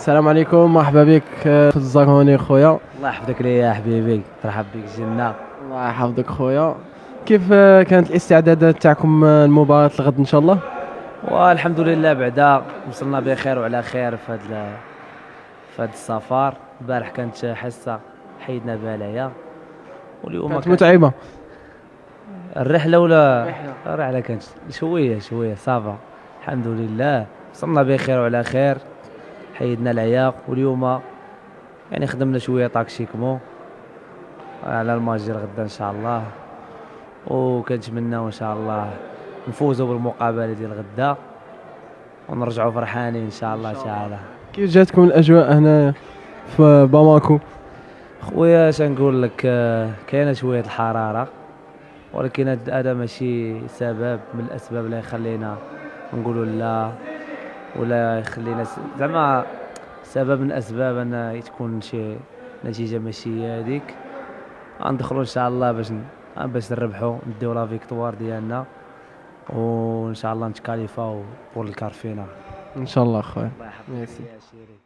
السلام عليكم، مرحبا بك في الزاكوني خويا. الله يحفظك ليا يا حبيبي، ترحب بك جنة. الله يحفظك خويا. كيف كانت الاستعدادات تاعكم المباراة الغد ان شاء الله؟ والحمد لله بعدا وصلنا بخير وعلى خير في هاد السفر. البارح كانت حصة حيدنا بلايا، واليوم كانت متعبة. الرحلة ولا الرحلة كانت شوية صافا. الحمد لله وصلنا بخير وعلى خير، حيدنا العياق، واليوم يعني خدمنا شوية طاكسيكمو على الماجر غدا ان شاء الله، وكنتمناو ان شاء الله نفوزوا بالمقابله ديال غدا ونرجعوا فرحانين ان شاء الله تعالى. كيف جاتكم الاجواء هنا في باماكو؟ خويا اش نقول لك، كاينه شويه الحراره، ولكن هذا ماشي سبب من الاسباب اللي يخلينا نقولوا لا، ولا يخلينا زعما سبب من الاسباب ان تكون شي نتيجه ماشي هذيك. غندخلوا ان شاء الله باش نربحوا، نديو لا فيكتوار ديالنا، وان شاء الله نتكاليفاو بور الكار فينال. ان شاء الله خويا. الله يحفظك ميرسي. يا شيري.